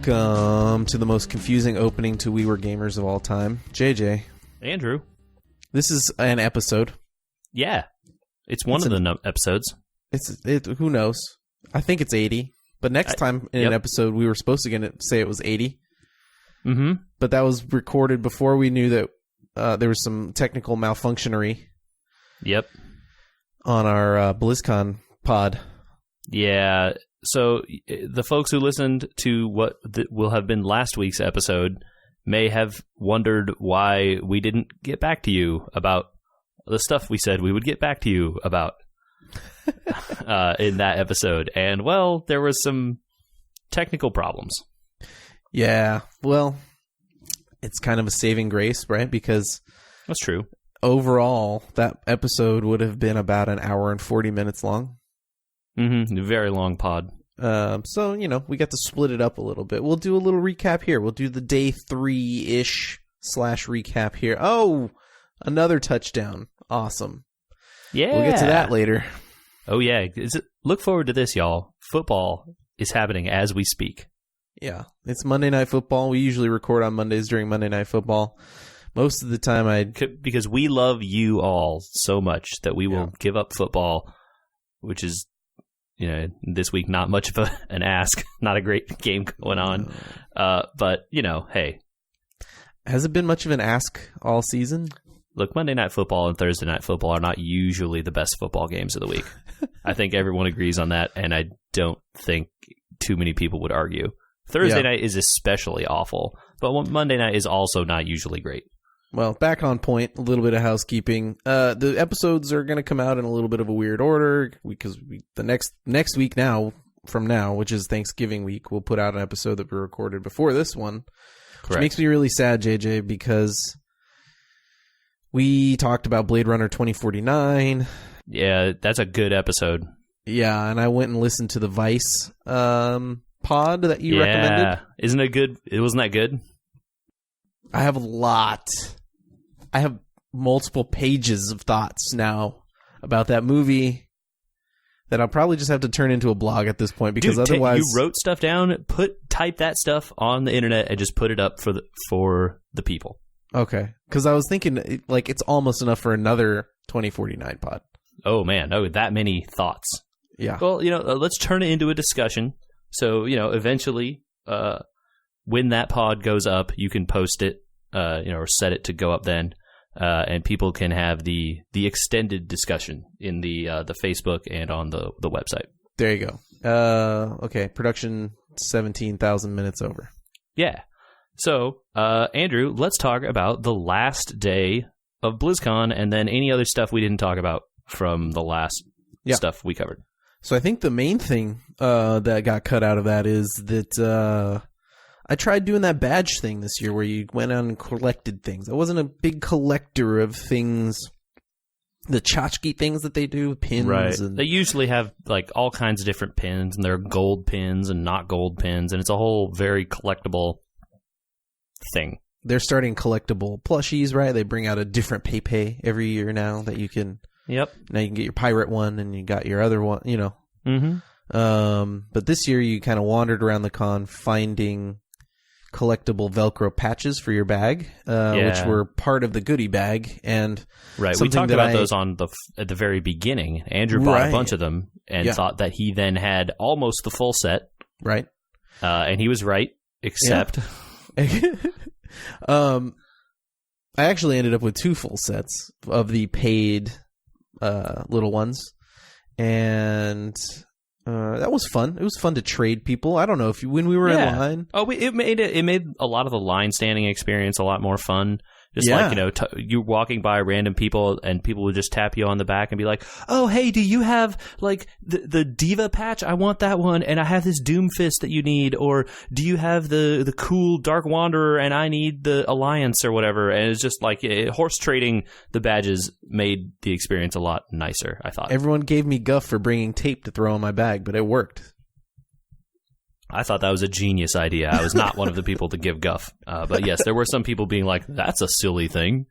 Welcome to the most confusing opening to We Were Gamers of all time. JJ. Andrew. This is an episode. Yeah. It's one of the episodes. Who knows? I think it's 80. But next time in an episode, we were supposed to say it was 80. Mm-hmm. But that was recorded before we knew that there was some technical malfunctionery. Yep. On our BlizzCon pod. Yeah. So the folks who listened to what will have been last week's episode may have wondered why we didn't get back to you about the stuff we said we would get back to you about in that episode. And, well, there was some technical problems. Yeah. Well, it's kind of a saving grace, right? Because that's true. Overall, that episode would have been about an hour and 40 minutes long. Mm-hmm. Very long pod. So, we got to split it up a little bit. We'll do a little recap here. We'll do the day 3-ish / recap here. Oh, another touchdown. Awesome. Yeah. We'll get to that later. Oh, yeah. Look forward to this, y'all. Football is happening as we speak. Yeah. It's Monday Night Football. We usually record on Mondays during Monday Night Football. Most of the time because we love you all so much that we will give up football, which is, this week not much of an ask. Not a great game going on. But, hey. Has it been much of an ask all season? Look, Monday Night Football and Thursday Night Football are not usually the best football games of the week. I think everyone agrees on that, and I don't think too many people would argue. Thursday night is especially awful, but Monday night is also not usually great. Well, back on point, a little bit of housekeeping. The episodes are going to come out in a little bit of a weird order because the next week from now, which is Thanksgiving week, we'll put out an episode that we recorded before this one. Correct. Which makes me really sad, JJ, because we talked about Blade Runner 2049. Yeah, that's a good episode. Yeah, and I went and listened to the Vice pod that you recommended. Isn't it good? Wasn't that good? I have I have multiple pages of thoughts now about that movie that I'll probably just have to turn into a blog at this point because otherwise you wrote stuff down, type that stuff on the internet and just put it up for the people. Okay, because I was thinking it's almost enough for another 2049 pod. Oh man, that many thoughts. Yeah. Well, let's turn it into a discussion. So, eventually, when that pod goes up, you can post it, or set it to go up then, and people can have the extended discussion in the Facebook and on the website. There you go. Okay, production 17,000 minutes over. Yeah. So, Andrew, let's talk about the last day of BlizzCon and then any other stuff we didn't talk about from the last stuff we covered. So I think the main thing that got cut out of that is that I tried doing that badge thing this year where you went out and collected things. I wasn't a big collector of things, the tchotchke things that they do, pins. Right. And they usually have all kinds of different pins, and there are gold pins and not gold pins, and it's a whole very collectible thing. They're starting collectible plushies, right? They bring out a different Pepe every year now that you can... Yep. Now you can get your pirate one and you got your other one, Mm-hmm. But this year you kind of wandered around the con finding collectible Velcro patches for your bag, which were part of the goodie bag. And right, we talked about those at the very beginning. Andrew bought a bunch of them and thought that he then had almost the full set. Right. And he was right, except... I actually ended up with 2 full sets of the paid... little ones, and that was fun. It was fun to trade people. I don't know when we were in line. Oh, it made a lot of the line standing experience a lot more fun. Just you're walking by random people and people would just tap you on the back and be like, "Oh, hey, do you have the Diva patch? I want that one, and I have this Doomfist that you need, or do you have the cool Dark Wanderer and I need the Alliance or whatever?" And it's just horse trading the badges made the experience a lot nicer, I thought. Everyone gave me guff for bringing tape to throw in my bag, but it worked. I thought that was a genius idea. I was not one of the people to give guff. But yes, there were some people being like, that's a silly thing.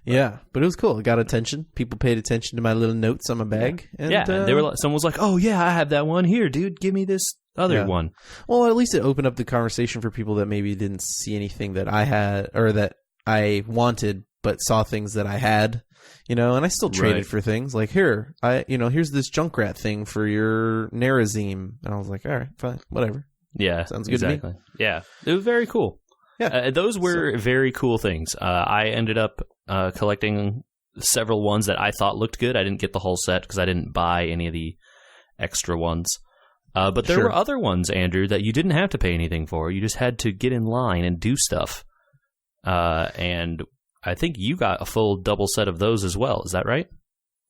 Yeah, but it was cool. It got attention. People paid attention to my little notes on my bag. And, and they were. Someone was like, "Oh yeah, I have that one here, dude. Give me this other one. Well, at least it opened up the conversation for people that maybe didn't see anything that I had or that I wanted, but saw things that I had, and I still traded for things like here's this Junkrat thing for your Nerazim. And I was like, all right, fine, whatever. Yeah, sounds good to me. Yeah, it was very cool. Yeah, those were very cool things. I ended up collecting several ones that I thought looked good. I didn't get the whole set because I didn't buy any of the extra ones. But there were other ones, Andrew, that you didn't have to pay anything for. You just had to get in line and do stuff. And I think you got a full double set of those as well. Is that right?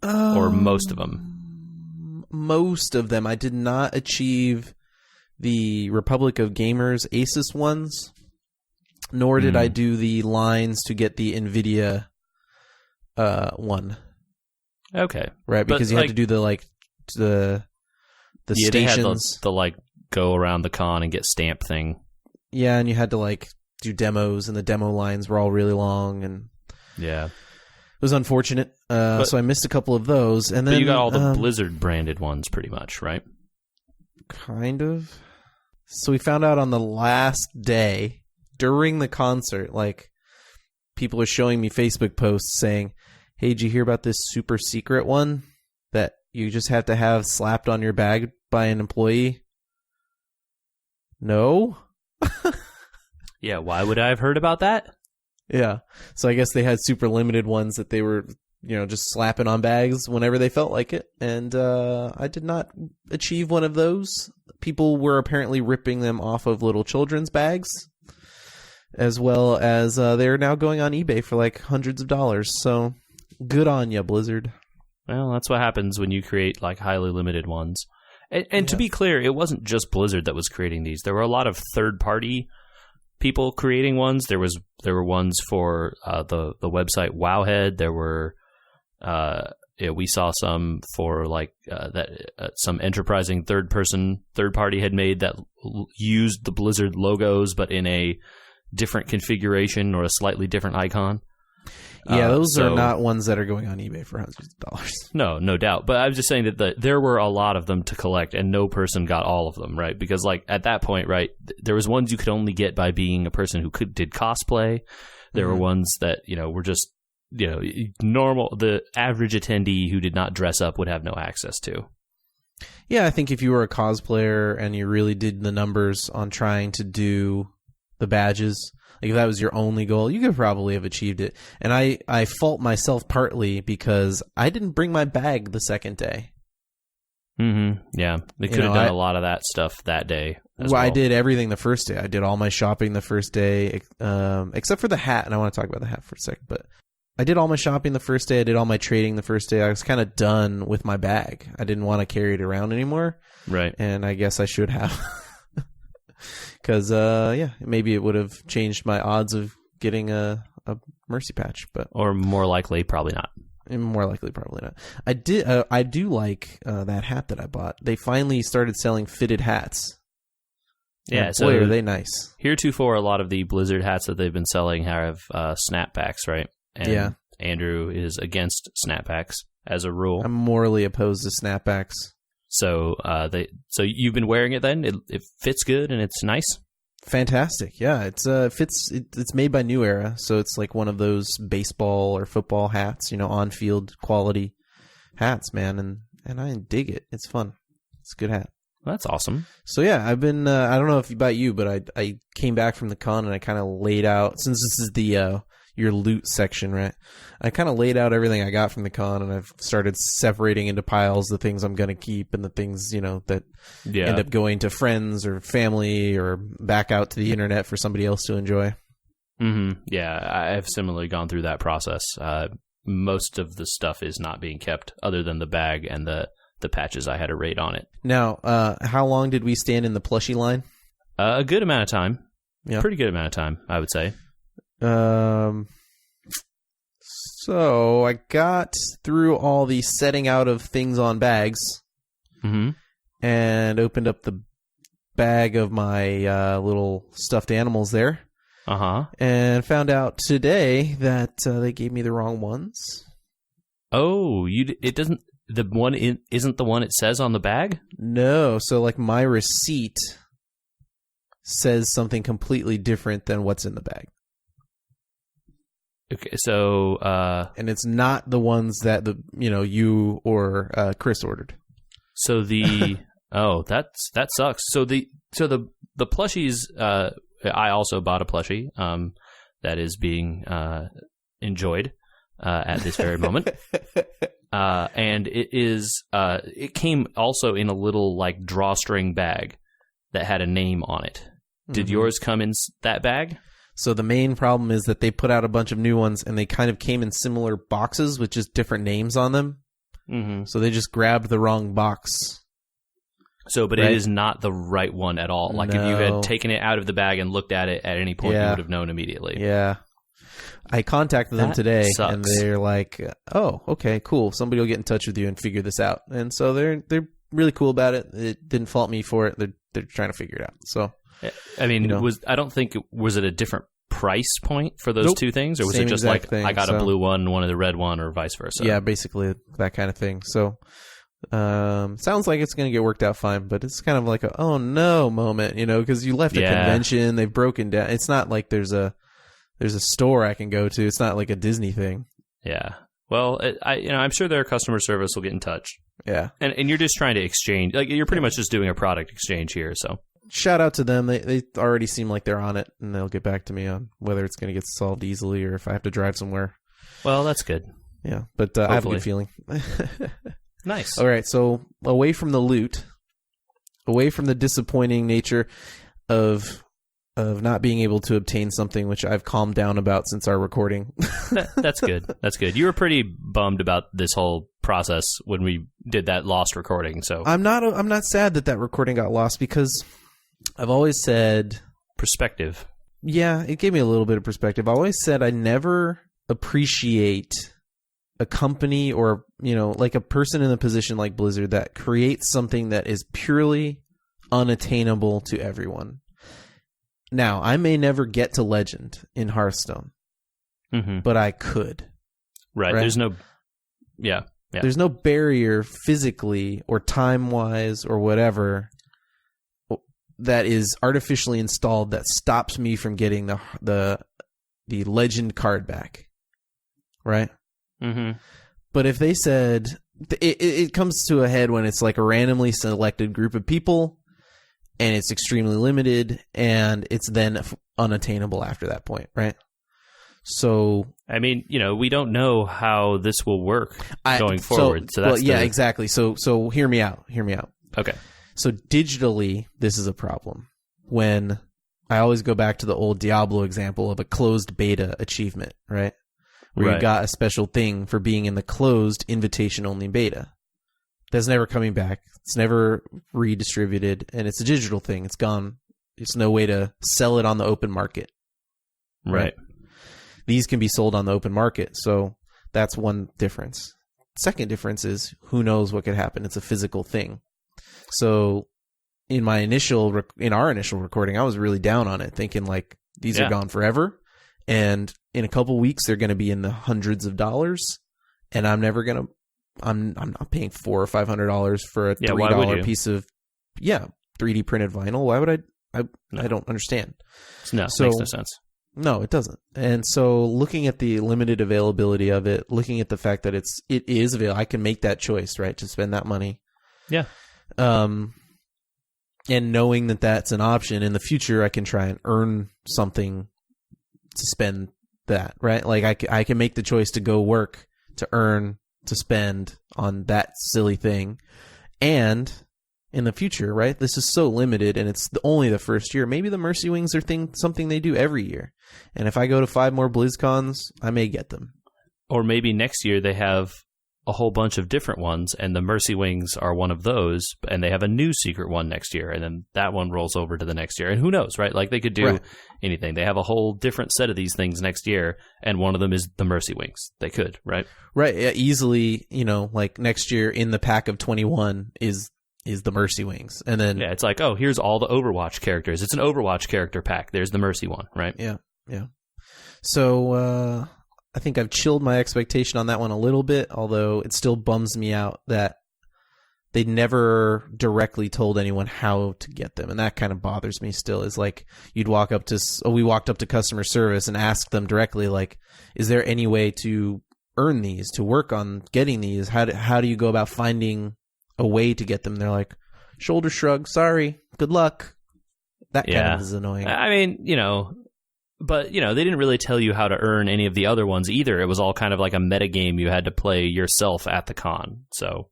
Or most of them? Most of them. I did not achieve the Republic of Gamers Asus ones, nor did I do the lines to get the NVIDIA one. Okay. Right, because you had to do the stations. They had the go around the con and get stamp thing. Yeah, and you had to do demos, and the demo lines were all really long, and yeah, it was unfortunate. So I missed a couple of those, and then you got all the Blizzard branded ones, pretty much, right? Kind of. So we found out on the last day during the concert, people were showing me Facebook posts saying, "Hey, did you hear about this super secret one that you just have to have slapped on your bag by an employee?" No. Yeah, why would I have heard about that? Yeah. So I guess they had super limited ones that they were, just slapping on bags whenever they felt like it. And I did not achieve one of those. People were apparently ripping them off of little children's bags, as well as they're now going on eBay for hundreds of dollars. So good on ya, Blizzard. Well, that's what happens when you create highly limited ones. And to be clear, it wasn't just Blizzard that was creating these. There were a lot of third-party people creating ones. There were ones for the website Wowhead. There were we saw some for some enterprising third party had made that used the Blizzard logos but in a different configuration or a slightly different icon. Yeah, those are not ones that are going on eBay for hundreds of dollars. No doubt. But I was just saying that there were a lot of them to collect, and no person got all of them, right? Because at that point, right, there was ones you could only get by being a person who did cosplay. There were ones that were just normal. The average attendee who did not dress up would have no access to. Yeah, I think if you were a cosplayer and you really did the numbers on trying to do the badges, if that was your only goal, you could probably have achieved it. And I fault myself partly because I didn't bring my bag the second day. Mm-hmm. Yeah, they could have done a lot of that stuff that day. Well, I did everything the first day. I did all my shopping the first day, except for the hat. And I want to talk about the hat for a second. But I did all my shopping the first day. I did all my trading the first day. I was kind of done with my bag. I didn't want to carry it around anymore. Right. And I guess I should have. Because, maybe it would have changed my odds of getting a mercy patch, or more likely, probably not. More likely, probably not. I do like that hat that I bought. They finally started selling fitted hats. Yeah, and so boy, are they nice. Heretofore, a lot of the Blizzard hats that they've been selling have snapbacks, right? And Andrew is against snapbacks as a rule. I'm morally opposed to snapbacks. So so you've been wearing it then? It fits good and it's nice? Fantastic. Yeah, it's made by New Era, so it's like one of those baseball or football hats, on-field quality hats, man, and I dig it. It's fun. It's a good hat. That's awesome. So yeah, I've been I don't know about you, but I came back from the con and I kind of laid out, since this is the your loot section, right? I kind of laid out everything I got from the con, and I've started separating into piles the things I'm going to keep and the things, that end up going to friends or family or back out to the internet for somebody else to enjoy. Mm-hmm. Yeah, I have similarly gone through that process. Most of the stuff is not being kept other than the bag and the patches I had a rate on it. Now, how long did we stand in the plushie line? A good amount of time. Yeah. Pretty good amount of time, I would say. So I got through all the setting out of things on bags, and opened up the bag of my little stuffed animals there, and found out today that they gave me the wrong ones. Oh, it doesn't. the one isn't the one it says on the bag? No. So like my receipt says something completely different than what's in the bag. Okay, so and it's not the ones that you or Chris ordered. So the that sucks. So the plushies. I also bought a plushie that is being enjoyed at this very moment, and it came also in a little like drawstring bag that had a name on it. Did yours come in that bag? So the main problem is that they put out a bunch of new ones, and they kind of came in similar boxes with just different names on them. Mm-hmm. So they just grabbed the wrong box. So, but right? It is not the right one at all. Like, if you had taken it out of the bag and looked at it at any point, you would have known immediately. Yeah. I contacted them today, and they're like, oh, okay, cool. Somebody will get in touch with you and figure this out. And so they're really cool about it. It didn't fault me for it. They're trying to figure it out. So, I mean, I don't think was it a different price point for those two things, or was it just like thing, I got a blue one, one of the red one, or vice versa? Yeah, basically that kind of thing. So, sounds like it's going to get worked out fine, but it's kind of like a oh no moment, because you left a convention, they've broken down. It's not like there's a store I can go to. It's not like a Disney thing. Yeah. Well, I'm sure their customer service will get in touch. Yeah. And you're just trying to exchange, like you're pretty much just doing a product exchange here. So shout out to them. They already seem like they're on it, and they'll get back to me on whether it's going to get solved easily or if I have to drive somewhere. Well, that's good. Yeah, but I have a good feeling. Nice. All right, so away from the loot, away from the disappointing nature of not being able to obtain something, which I've calmed down about since our recording. That's good. That's good. You were pretty bummed about this whole process when we did that lost recording. So I'm not sad that recording got lost, because I've always said perspective. Yeah, it gave me a little bit of perspective. I always said I never appreciate a company or, like a person in a position like Blizzard that creates something that is purely unattainable to everyone. Now, I may never get to Legend in Hearthstone, but I could. Right. There's no... Yeah. There's no barrier physically or time-wise or whatever that is artificially installed that stops me from getting the Legend card back. Right? Mm-hmm. But if they said... It comes to a head when it's like a randomly selected group of people, and it's extremely limited, and it's then unattainable after that point, right? So, I mean, we don't know how this will work going forward. So that's exactly. So hear me out. Okay. So digitally, this is a problem. When I always go back to the old Diablo example of a closed beta achievement, right? Where you got a special thing for being in the closed invitation-only beta. That's never coming back. It's never redistributed, and it's a digital thing. It's gone. There's no way to sell it on the open market. Right. These can be sold on the open market, so that's one difference. Second difference is who knows what could happen. It's a physical thing. So in our initial recording, I was really down on it, thinking like these are gone forever, and in a couple weeks they're going to be in the hundreds of dollars, and I'm never going to. I'm not paying $400 or $500 for a $3 piece of 3D printed vinyl. Why would I don't understand. No, it makes no sense. No, it doesn't. And so looking at the limited availability of it, looking at the fact that it is available, I can make that choice, right, to spend that money. Yeah. And knowing that that's an option in the future, I can try and earn something to spend that, right? Like I can make the choice to go work to earn to spend on that silly thing. And in the future, right, this is so limited, and it's only the first year. Maybe the Mercy Wings are something they do every year. And if I go to 5 more BlizzCons, I may get them. Or maybe next year they have a whole bunch of different ones, and the Mercy Wings are one of those, and they have a new secret one next year, and then that one rolls over to the next year. And who knows, right? Like, they could do anything. They have a whole different set of these things next year, and one of them is the Mercy Wings. They could, right? Right. Yeah, easily, like next year in the pack of 21 is the Mercy Wings. And then it's like, oh, here's all the Overwatch characters. It's an Overwatch character pack. There's the Mercy one, right? Yeah. So I think I've chilled my expectation on that one a little bit, although it still bums me out that they never directly told anyone how to get them, and that kind of bothers me still. Is like we walked up to customer service and asked them directly, like, is there any way to earn these, to work on getting these? How do you go about finding a way to get them? They're like, shoulder shrug, sorry, good luck. That kind of is annoying. I mean, but, they didn't really tell you how to earn any of the other ones either. It was all kind of like a meta game you had to play yourself at the con. So,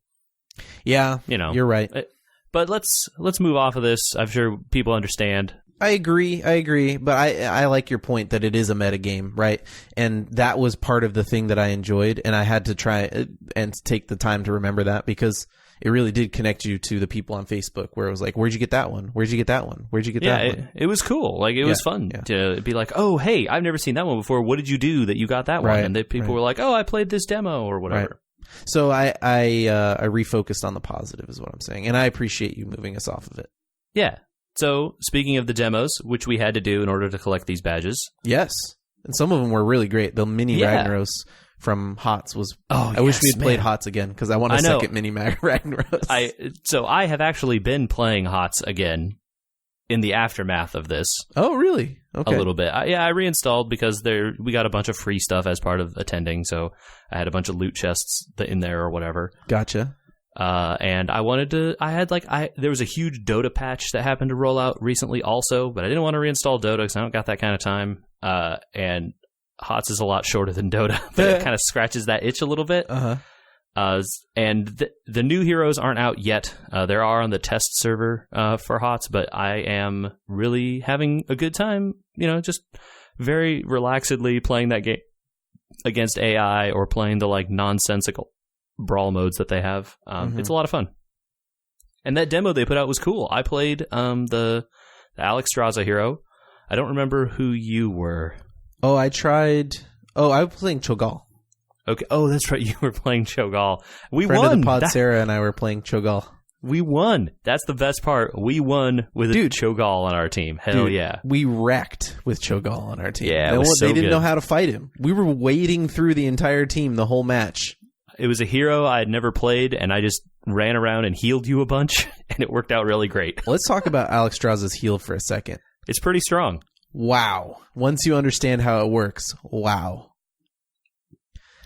yeah, you're right. But let's move off of this. I'm sure people understand. I agree, but I like your point that it is a meta game, right? And that was part of the thing that I enjoyed, and I had to try and take the time to remember that, because it really did connect you to the people on Facebook, where it was like, where'd you get that one? Where'd you get that one? Where'd you get that one? It was cool. Like, it was fun to be like, oh, hey, I've never seen that one before. What did you do that you got that one? And people were like, oh, I played this demo or whatever. Right. So I refocused on the positive is what I'm saying. And I appreciate you moving us off of it. Yeah. So speaking of the demos, which we had to do in order to collect these badges. Yes. And some of them were really great. The mini Ragnaros from HOTS was... I wish we had played HOTS again, because I want a second mini Ragnaros. So I have actually been playing HOTS again in the aftermath of this. Oh, really? Okay. A little bit. I reinstalled because we got a bunch of free stuff as part of attending, so I had a bunch of loot chests in there or whatever. Gotcha. And there was a huge Dota patch that happened to roll out recently also, but I didn't want to reinstall Dota because I don't got that kind of time. And HOTS is a lot shorter than Dota, but it kind of scratches that itch a little bit. And the new heroes aren't out yet. There are on the test server for HOTS, but I am really having a good time, just very relaxedly playing that game against AI or playing the like nonsensical brawl modes that they have. It's a lot of fun. And that demo they put out was cool. I played the Alex Straza hero. I don't remember who you were. Oh, I was playing Cho'Gall. Okay. Oh, that's right. You were playing Cho'Gall. We Friend won. Of the pod, Sarah and I were playing Cho'Gall. We won. That's the best part. We won with Cho'Gall on our team. Hell yeah. We wrecked with Cho'Gall on our team. Yeah, they didn't know how to fight him. We were wading through the entire team the whole match. It was a hero I had never played, and I just ran around and healed you a bunch, and it worked out really great. Let's talk about Alex Straza's heal for a second. It's pretty strong. Wow. Once you understand how it works, wow.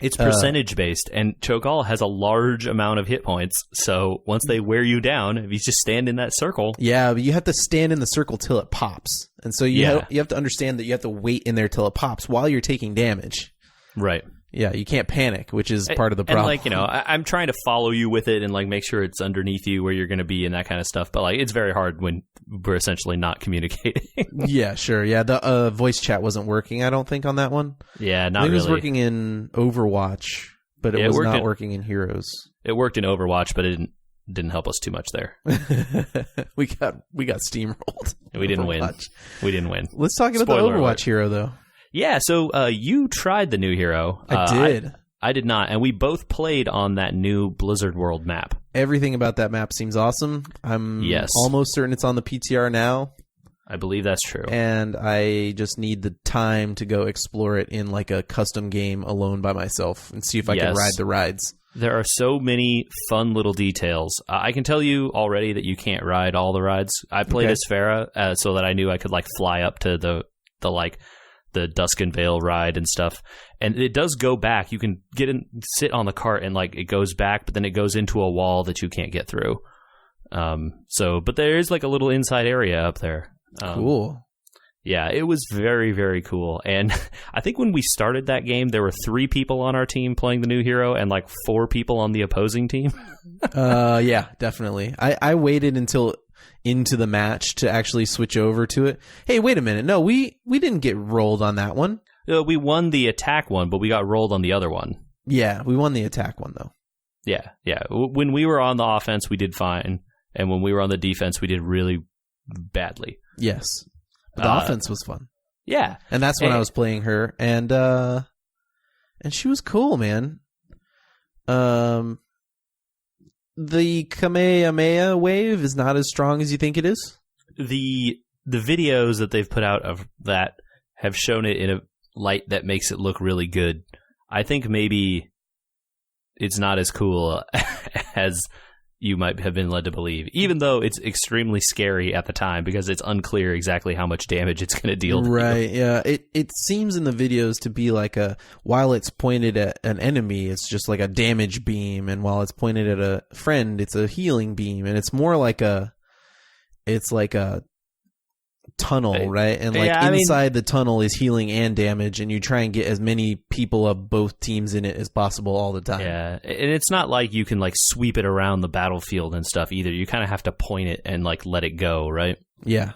It's percentage-based, and Cho'Gall has a large amount of hit points, so once they wear you down, if you just stand in that circle... Yeah, but you have to stand in the circle till it pops. And so you have to understand that you have to wait in there till it pops while you're taking damage. Right. Yeah, you can't panic, which is part of the problem. And I'm trying to follow you with it and make sure it's underneath you where you're going to be and that kind of stuff. But it's very hard when we're essentially not communicating. Yeah, sure. Yeah, the voice chat wasn't working, I don't think, on that one. Yeah, not really. It was working in Overwatch, but it was not working in Heroes. It worked in Overwatch, but it didn't help us too much there. we got steamrolled. We didn't win. We didn't win. Let's talk about the Overwatch hero, though. Yeah, so you tried the new hero. I did. I did not, and we both played on that new Blizzard World map. Everything about that map seems awesome. I'm almost certain it's on the PTR now. I believe that's true. And I just need the time to go explore it in a custom game alone by myself and see if I can ride the rides. There are so many fun little details. I can tell you already that you can't ride all the rides. I played as Pharah so that I knew I could fly up to the Duskin Vale ride and stuff. And it does go back. You can sit on the cart and it goes back, but then it goes into a wall that you can't get through. But there is a little inside area up there. Cool. Yeah, it was very, very cool. And I think when we started that game, there were 3 people on our team playing the new hero and 4 people on the opposing team. Yeah, definitely. I waited until into the match to actually switch over to it. Hey, wait a minute. No, we didn't get rolled on that one. We won the attack one, but we got rolled on the other one. Yeah, we won the attack one, though. Yeah. When we were on the offense, we did fine. And when we were on the defense, we did really badly. Yes. But the offense was fun. Yeah. And that's when I was playing her. And she was cool, man. The Kamehameha wave is not as strong as you think it is. The videos that they've put out of that have shown it in a light that makes it look really good. I think maybe it's not as cool as you might have been led to believe, even though it's extremely scary at the time because it's unclear exactly how much damage it's going to deal to right, you. Yeah. It seems in the videos to be like while it's pointed at an enemy, it's just like a damage beam, and while it's pointed at a friend, it's a healing beam, and it's more like a tunnel, right? And like inside the tunnel is healing and damage, and you try and get as many people of both teams in it as possible all the time. Yeah, and it's not like you can like sweep it around the battlefield and stuff either. You kind of have to point it and like let it go, right? Yeah.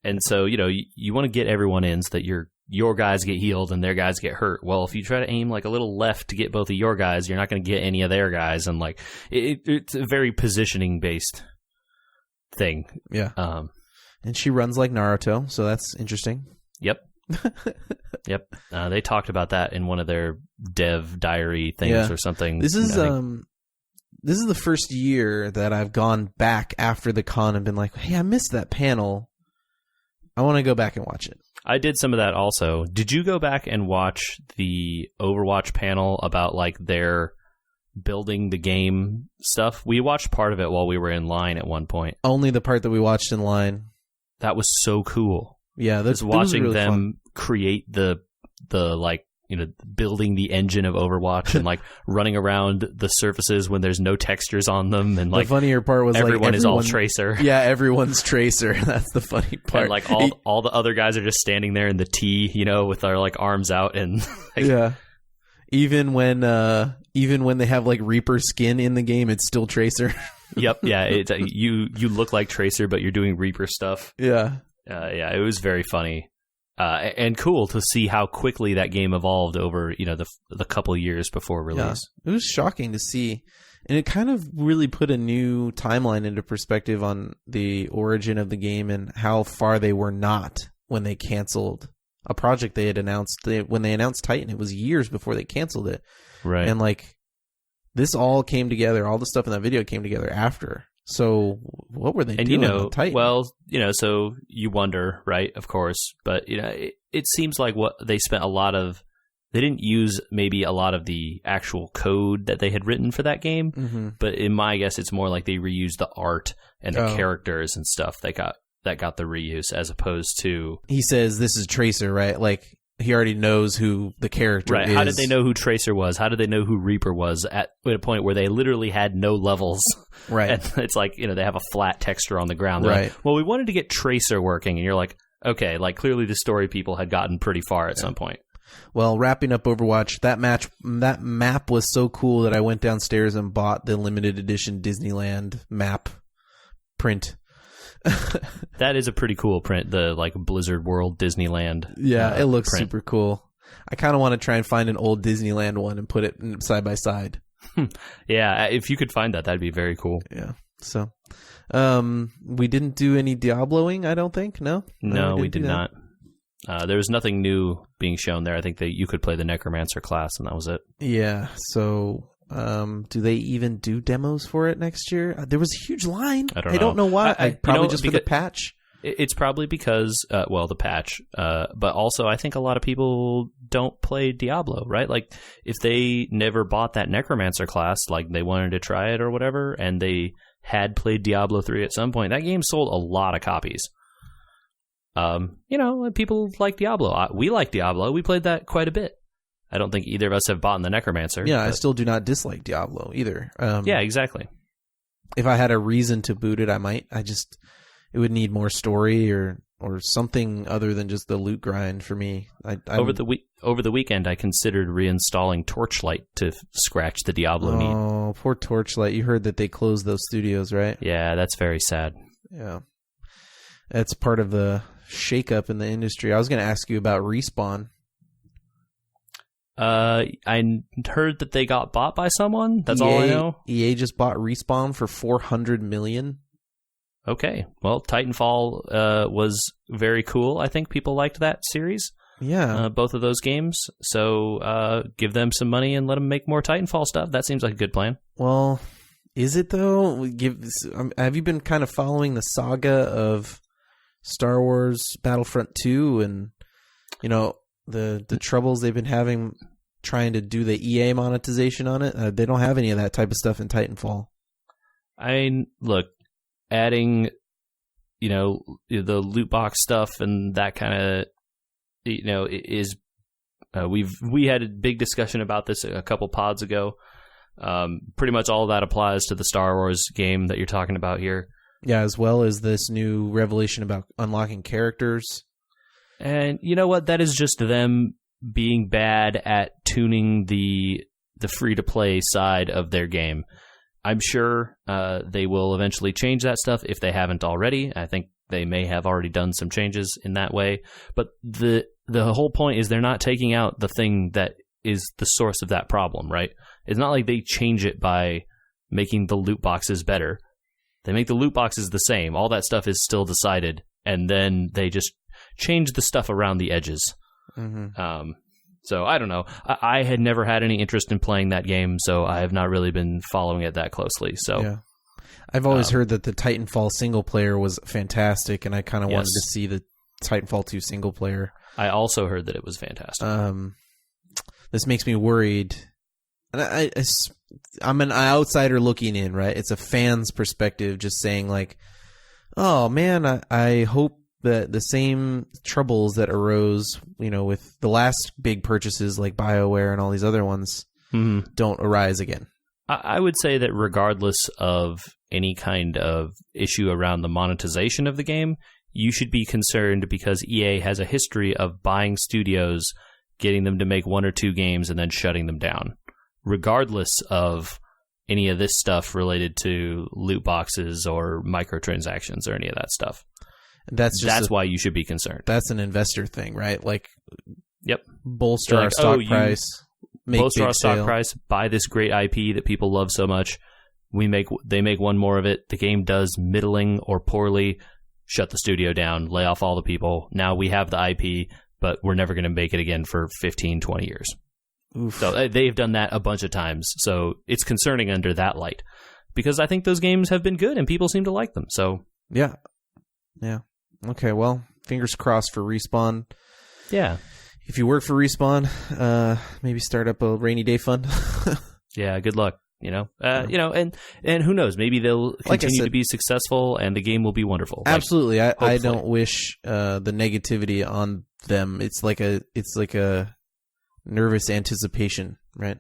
And so, you want to get everyone in so that your guys get healed and their guys get hurt. Well, if you try to aim like a little left to get both of your guys, you're not going to get any of their guys, and like it's a very positioning based thing. Yeah. And she runs like Naruto, so that's interesting. Yep. Yep. They talked about that in one of their dev diary things or something. This is the first year that I've gone back after the con and been like, hey, I missed that panel. I want to go back and watch it. I did some of that also. Did you go back and watch the Overwatch panel about like their building the game stuff? We watched part of it while we were in line at one point. Only the part that we watched in line. That was so cool. Yeah, that's watching really them fun. Create the like, building the engine of Overwatch and like running around the surfaces when there's no textures on them, and like the funnier part was everyone is all Tracer. Yeah, everyone's Tracer. That's the funny part. And like all the other guys are just standing there in the T, with our like arms out, and like, yeah. Even when they have like Reaper skin in the game, it's still Tracer. Yep. Yeah. It's you look like Tracer, but you're doing Reaper stuff. Yeah. Yeah. It was very funny, and cool to see how quickly that game evolved over the couple years before release. Yeah. It was shocking to see, and it kind of really put a new timeline into perspective on the origin of the game and how far they were not when they canceled a project they had announced. When they announced Titan, it was years before they canceled it. Right. And like, this all came together. All the stuff in that video came together after. So what were they doing with Titan? Well, so you wonder, right? Of course. But, it seems like they spent they didn't use maybe a lot of the actual code that they had written for that game. Mm-hmm. But in my guess, it's more like they reused the art and the characters and stuff that got the reuse, as opposed to... He says this is Tracer, right? Like, he already knows who the character is. How did they know who Tracer was? How did they know who Reaper was at a point where they literally had no levels? Right. And it's like, they have a flat texture on the ground. They're right. Like, well, we wanted to get Tracer working. And you're like, okay, like clearly the story people had gotten pretty far at some point. Well, wrapping up Overwatch, that map was so cool that I went downstairs and bought the limited edition Disneyland map print. That is a pretty cool print, the like Blizzard World Disneyland. Yeah, it looks print. super cool. I kind of want to try and find an old Disneyland one and put it side by side. Yeah, if you could find that, that'd be very cool. Yeah. So, we didn't do any Diabloing, I don't think. No, we did not. There was nothing new being shown there. I think that you could play the Necromancer class, and that was it. Yeah. So, do they even do demos for it next year? There was a huge line. I don't know why. Probably just for the patch. It's probably because, the patch, but also I think a lot of people don't play Diablo, right? Like, if they never bought that Necromancer class, like they wanted to try it or whatever, and they had played Diablo 3 at some point, that game sold a lot of copies. People like Diablo. We like Diablo. We played that quite a bit. I don't think either of us have bought the Necromancer. Yeah, I still do not dislike Diablo either. Yeah, exactly. If I had a reason to boot it, I might. It would need more story or something other than just the loot grind for me. Over the weekend, I considered reinstalling Torchlight to scratch the Diablo need. Oh, poor Torchlight. You heard that they closed those studios, right? Yeah, that's very sad. Yeah. That's part of the shakeup in the industry. I was going to ask you about Respawn. I heard that they got bought by someone. That's all I know. EA just bought Respawn for $400 million. Okay. Well, Titanfall was very cool. I think people liked that series. Yeah. Both of those games. So give them some money and let them make more Titanfall stuff. That seems like a good plan. Well, is it though? Have you been kind of following the saga of Star Wars Battlefront 2 and, the troubles they've been having trying to do the EA monetization on it. They don't have any of that type of stuff in Titanfall. I mean, look, adding, the loot box stuff and that kind of, is we had a big discussion about this a couple pods ago. Pretty much all of that applies to the Star Wars game that you're talking about here. Yeah, as well as this new revelation about unlocking characters. And you know what? That is just them being bad at tuning the free-to-play side of their game. I'm sure they will eventually change that stuff if they haven't already. I think they may have already done some changes in that way. But the whole point is they're not taking out the thing that is the source of that problem, right? It's not like they change it by making the loot boxes better. They make the loot boxes the same. All that stuff is still decided, and then they just change the stuff around the edges. Mm-hmm. So I don't know. I had never had any interest in playing that game, so I have not really been following it that closely. So yeah. I've always heard that the Titanfall single player was fantastic, and I kind of wanted to see the Titanfall 2 single player. I also heard that it was fantastic. This makes me worried. And I'm an outsider looking in, right? It's a fan's perspective, just saying like, oh man, I hope that the same troubles that arose, with the last big purchases like BioWare and all these other ones don't arise again. I would say that regardless of any kind of issue around the monetization of the game, you should be concerned because EA has a history of buying studios, getting them to make 1 or 2 games, and then shutting them down. Regardless of any of this stuff related to loot boxes or microtransactions or any of that stuff. That's why you should be concerned. That's an investor thing, right? Like, yep, bolster our stock price, bolster our stock price, buy this great IP that people love so much. They make one more of it. The game does middling or poorly. Shut the studio down, lay off all the people. Now we have the IP, but we're never going to make it again for 15, 20 years. Oof. So they've done that a bunch of times. So it's concerning under that light because I think those games have been good and people seem to like them. So yeah. Okay, well, fingers crossed for Respawn. Yeah. If you work for Respawn, maybe start up a rainy day fund. Yeah, good luck. And who knows? Maybe they'll continue to be successful, and the game will be wonderful. Absolutely, I don't wish the negativity on them. It's like a nervous anticipation, right?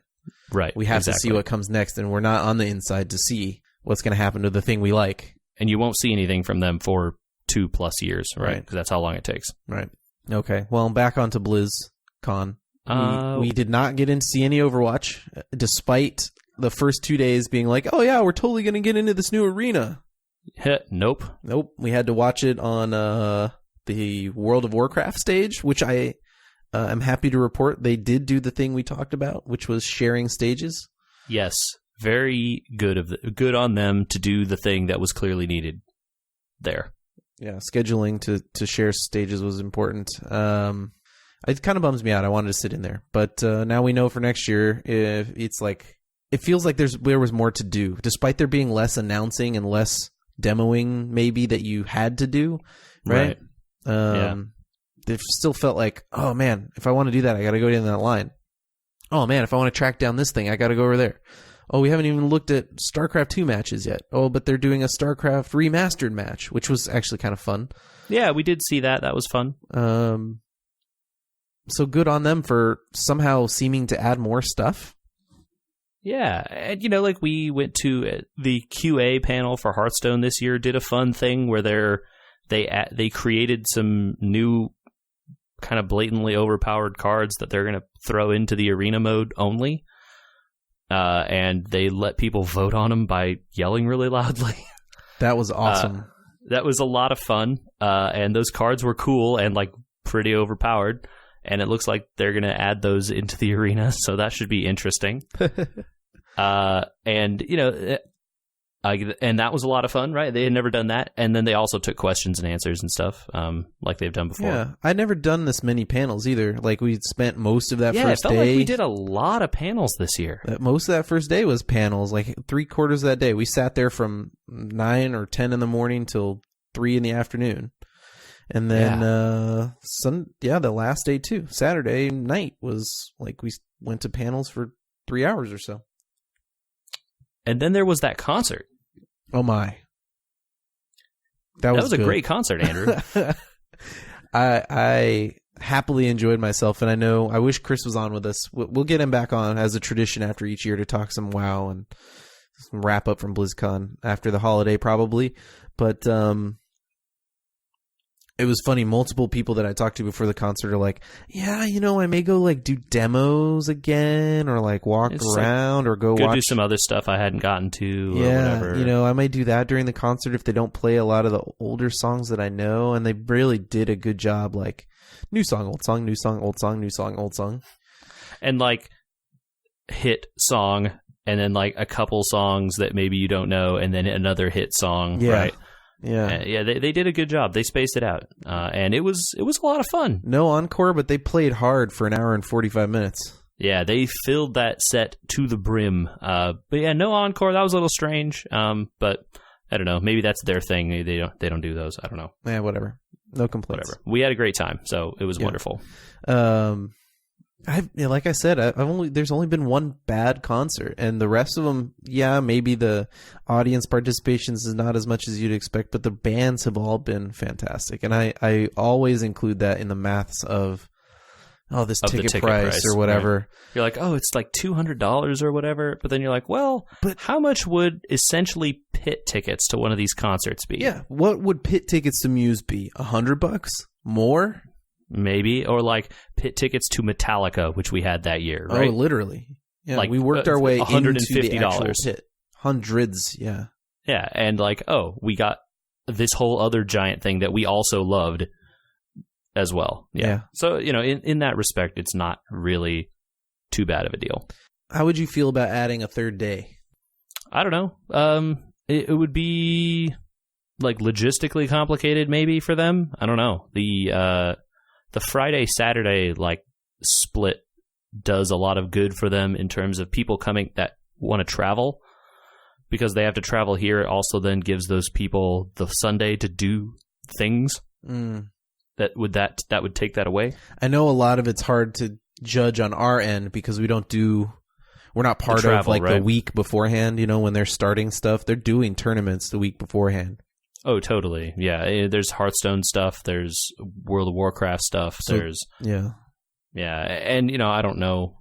Right. We have to see what comes next, and we're not on the inside to see what's going to happen to the thing we like. And you won't see anything from them for 2+ years, right? Because that's how long it takes. Right. Okay. Well, back onto BlizzCon. We did not get in to see any Overwatch, despite the first 2 days being like, oh yeah, we're totally going to get into this new arena. Nope. We had to watch it on the World of Warcraft stage, which I am happy to report they did do the thing we talked about, which was sharing stages. Yes. Very good on them to do the thing that was clearly needed there. Yeah, scheduling to share stages was important. It kind of bums me out. I wanted to sit in there, but now we know for next year. It feels like there was more to do, despite there being less announcing and less demoing, maybe that you had to do. Right. It still felt like, oh man, if I want to do that, I got to go down that line. Oh man, if I want to track down this thing, I got to go over there. Oh, we haven't even looked at StarCraft 2 matches yet. Oh, but they're doing a StarCraft remastered match, which was actually kind of fun. Yeah, we did see that. That was fun. So good on them for somehow seeming to add more stuff. Yeah, and we went to the QA panel for Hearthstone this year, did a fun thing where they created some new kind of blatantly overpowered cards that they're going to throw into the arena mode only. And they let people vote on them by yelling really loudly. That was awesome. That was a lot of fun. And those cards were cool and pretty overpowered. And it looks like they're going to add those into the arena. So that should be interesting. And that was a lot of fun, right? They had never done that. And then they also took questions and answers and stuff, like they've done before. Yeah, I'd never done this many panels either. We spent most of that first day. Yeah, it felt like we did a lot of panels this year. Most of that first day was panels, 3/4 of that day. We sat there from 9 or 10 in the morning till 3 in the afternoon. And then, the last day too. Saturday night was we went to panels for 3 hours or so. And then there was that concert. Oh my. That was a great concert, Andrew. I happily enjoyed myself, and I wish Chris was on with us. We'll get him back on as a tradition after each year to talk some WoW and some wrap up from BlizzCon after the holiday probably. But it was funny. Multiple people that I talked to before the concert are like, yeah, I may go like do demos again or like walk around or go watch. Do some other stuff I hadn't gotten to or whatever. I may do that during the concert if they don't play a lot of the older songs that I know. And they really did a good job, like new song, old song, new song, old song, new song, old song. And like hit song and then like a couple songs that maybe you don't know and then another hit song, right? Yeah, they did a good job. They spaced it out, and it was a lot of fun. No encore, but they played hard for an hour and 45 minutes. Yeah, they filled that set to the brim. But yeah, no encore. That was a little strange. But I don't know. Maybe that's their thing. They don't do those. I don't know. Yeah, whatever. No complaints. Whatever. We had a great time, so it was wonderful. Like I said, there's only been one bad concert, and the rest of them, maybe the audience participations is not as much as you'd expect, but the bands have all been fantastic, and I always include that in the maths of this ticket price or whatever. Right. You're like, it's like $200 or whatever, but then you're like, well, but how much would essentially pit tickets to one of these concerts be? Yeah, what would pit tickets to Muse be? $100 more? Maybe, or like pit tickets to Metallica, which we had that year, right? Oh, literally. Yeah, like we worked our way $150. into the actual pit. Hundreds, yeah. Yeah, and like, we got this whole other giant thing that we also loved as well. Yeah. So, in that respect, it's not really too bad of a deal. How would you feel about adding a third day? I don't know. It would be like logistically complicated maybe for them. I don't know. The Friday, Saturday, like, split does a lot of good for them in terms of people coming that want to travel. Because they have to travel here, it also then gives those people the Sunday to do things. That would take that away. I know a lot of it's hard to judge on our end because we're not part of like the week beforehand, when they're starting stuff. They're doing tournaments the week beforehand. Oh, totally. Yeah, there's Hearthstone stuff. There's World of Warcraft stuff. Yeah. And, I don't know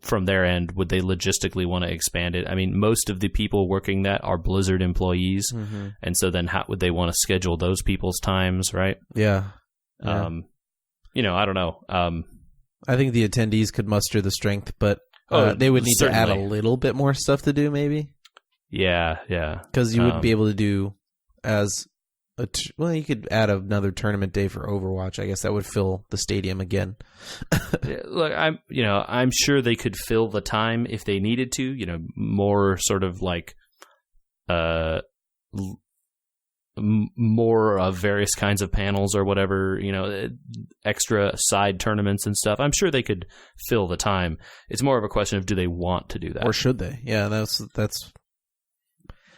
from their end, would they logistically want to expand it? I mean, most of the people working that are Blizzard employees. Mm-hmm. And so then how would they want to schedule those people's times, right? Yeah. I don't know. I think the attendees could muster the strength, but they would need to add a little bit more stuff to do, maybe. Yeah. Because you would be able to do you could add another tournament day for Overwatch. I guess that would fill the stadium again. Look, I'm sure they could fill the time if they needed to. More sort of like, more of various kinds of panels or whatever. Extra side tournaments and stuff. I'm sure they could fill the time. It's more of a question of do they want to do that or should they? Yeah, that's.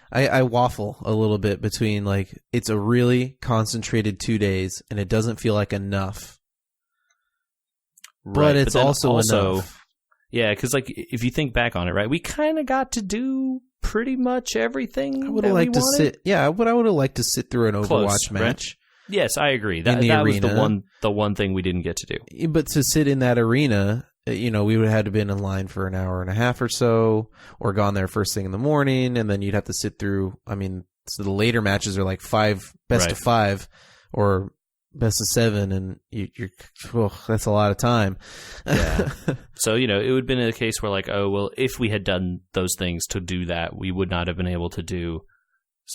I waffle a little bit between like it's a really concentrated 2 days and it doesn't feel like enough, but it's also enough. Yeah, because like if you think back on it, right, we kind of got to do pretty much everything. I would have liked to sit. Yeah, but I would have liked to sit through an Overwatch match. Right? Yes, I agree. That was the one thing we didn't get to do. But to sit in that arena. We would have had to been in line for an hour and a half or so, or gone there first thing in the morning, and then you'd have to sit through. I mean, so the later matches are like best of 5, or best of 7, and that's a lot of time. Yeah. So it would have been a case where like, if we had done those things to do that, we would not have been able to do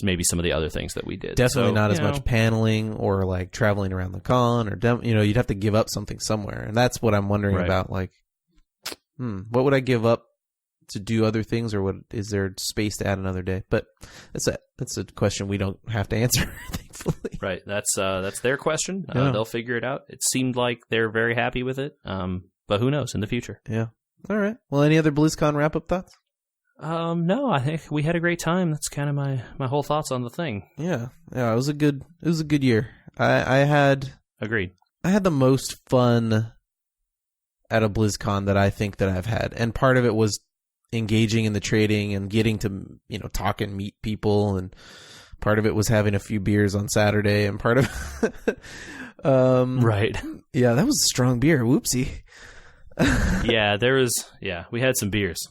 maybe some of the other things that we did. Definitely not as much paneling or like traveling around the con, or you'd have to give up something somewhere, and that's what I'm wondering about. Like. What would I give up to do other things, or is there space to add another day? But that's a question we don't have to answer, thankfully. Right. That's their question. They'll figure it out. It seemed like they're very happy with it. But who knows in the future? Yeah. All right. Well, any other BlizzCon wrap up thoughts? No, I think we had a great time. That's kind of my whole thoughts on the thing. Yeah. It was a good year. Agreed. I had the most fun at a BlizzCon that I think that I've had. And part of it was engaging in the trading and getting to, talk and meet people. And part of it was having a few beers on Saturday. And part of right. Yeah, that was a strong beer. Whoopsie. We had some beers.